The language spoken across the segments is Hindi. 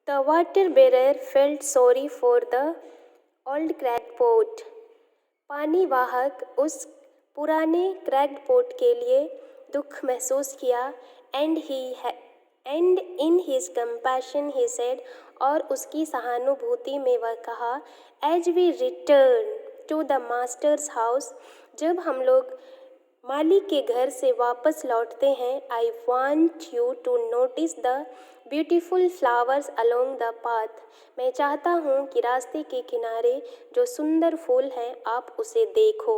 The water bearer felt sorry for the old cracked pot. पानी वाहक उस पुराने क्रैक्ड पोट के लिए दुख महसूस किया। And in his compassion he said, और उसकी सहानुभूति में वह कहा, as we return to the master's house, जब हम लोग मालिक के घर से वापस लौटते हैं, I want you to notice the beautiful flowers along the path, मैं चाहता हूँ कि रास्ते के किनारे जो सुंदर फूल हैं आप उसे देखो।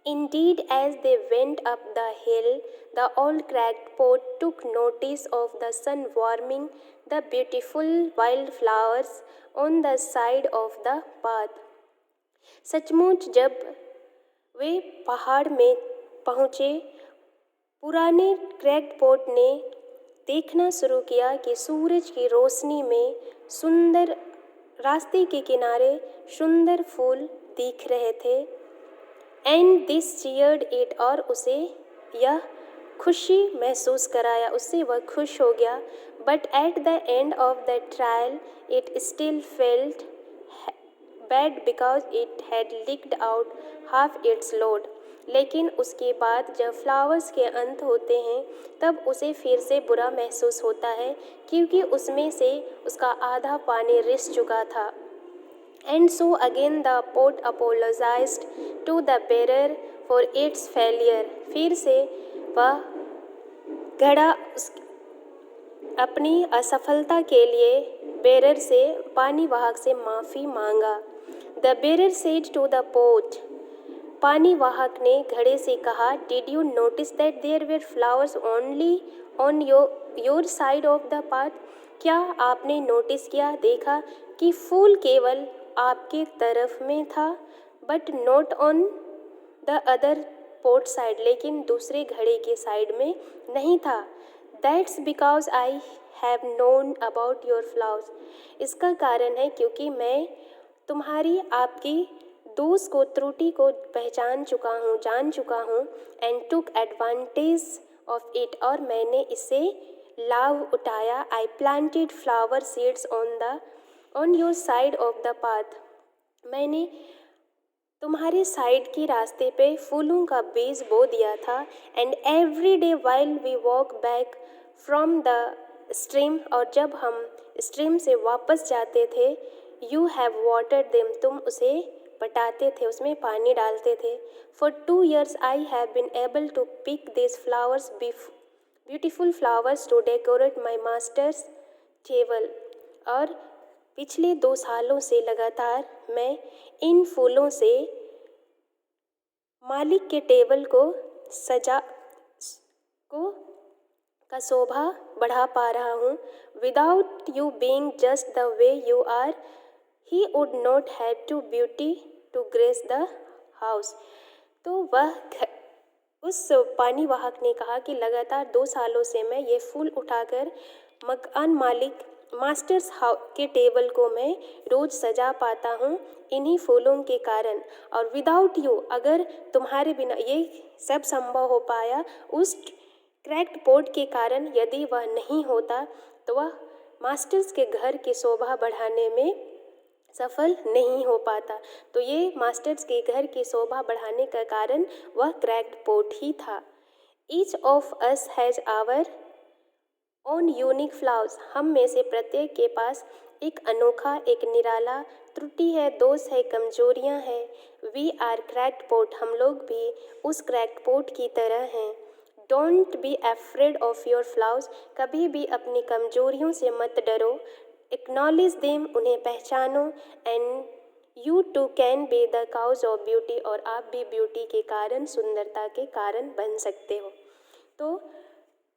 Indeed, as they went up the hill, the old cracked pot took notice of the sun warming the beautiful wild flowers on the side of the path. सचमुच जब वे पहाड़ में पहुँचे, पुराने क्रैक्ड पोट ने देखना शुरू किया कि सूरज की रोशनी में सुंदर रास्ते के किनारे सुंदर फूल दिख रहे थे। एंड दिस चीयर्ड इट, और उसे यह खुशी महसूस कराया, उससे वह खुश हो गया। But at the end of the trial it still felt bad because it had leaked out half it's load, लेकिन उसके बाद जब फ्लावर्स के अंत होते हैं तब उसे फिर से बुरा महसूस होता है, क्योंकि उसमें से उसका आधा पानी रिस चुका था। And so again the pot apologized to the bearer for its failure. फिर से वह घड़ा अपनी असफलता के लिए बेरर से, पानी वाहक से माफ़ी मांगा। The bearer said to the pot, पानी वाहक ने घड़े से कहा, Did you notice that there were flowers only on your side of the path? क्या आपने नोटिस किया, देखा कि फूल केवल आपके तरफ में था, but not on the other pot side, लेकिन दूसरे घड़े के साइड में नहीं था। That's because I have known about your flowers, इसका कारण है क्योंकि मैं तुम्हारी आपकी दोष को, त्रुटि को पहचान चुका हूँ, जान चुका हूँ। And took advantage of it, और मैंने इसे लाभ उठाया। I planted flower seeds on your side of the path, मैंने तुम्हारे साइड की रास्ते पे फूलों का बीज बो दिया था। And every day while we walk back from the stream, और जब हम स्ट्रीम से वापस जाते थे, यू हैव वाटर्ड देम, तुम उसे पटाते थे, उसमें पानी डालते थे। For 2 years I have been able to pick this flowers, beautiful flowers to decorate my master's table, और पिछले 2 सालों से लगातार मैं इन फूलों से मालिक के टेबल को का शोभा बढ़ा पा रहा हूँ। Without you being just the way you are, he would not have to beauty to grace the house. तो वह उस पानी वाहक ने कहा कि लगातार 2 सालों से मैं ये फूल उठाकर मकान मालिक मास्टर्स के टेबल को मैं रोज़ सजा पाता हूँ इन्हीं फूलों के कारण। और विदाउट यू, अगर तुम्हारे बिना ये सब संभव हो पाया उस क्रैक्ड पोट के कारण, यदि वह नहीं होता तो वह मास्टर्स के घर की शोभा बढ़ाने में सफल नहीं हो पाता। तो ये मास्टर्स के घर की शोभा बढ़ाने का कारण वह क्रैक्ड पोट ही था। Each of us has our own unique flowers, हम में से प्रत्येक के पास एक अनोखा, एक निराला त्रुटि है, दोष है, कमजोरियां हैं। वी आर क्रैक्ड पोट, हम लोग भी उस क्रैक्ड पोट की तरह हैं। Don't be afraid of your flowers, कभी भी अपनी कमजोरियों से मत डरो। एक्नॉलेज देम, उन्हें पहचानो। And you too can be the cause of beauty, और आप भी ब्यूटी के कारण, सुंदरता के कारण बन सकते हो। तो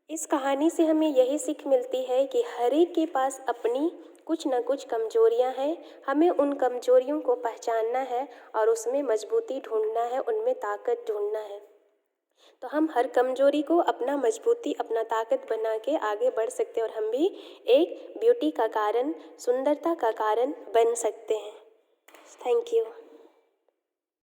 इस कहानी से हमें यही सीख मिलती है कि हर एक के पास अपनी कुछ न कुछ कमजोरियां हैं, हमें उन कमजोरियों को पहचानना है और उसमें मजबूती ढूंढना है, उनमें ताकत ढूंढना है। तो हम हर कमजोरी को अपना मजबूती, अपना ताकत बना के आगे बढ़ सकते हैं और हम भी एक ब्यूटी का कारण, सुंदरता का कारण बन सकते हैं। Thank you.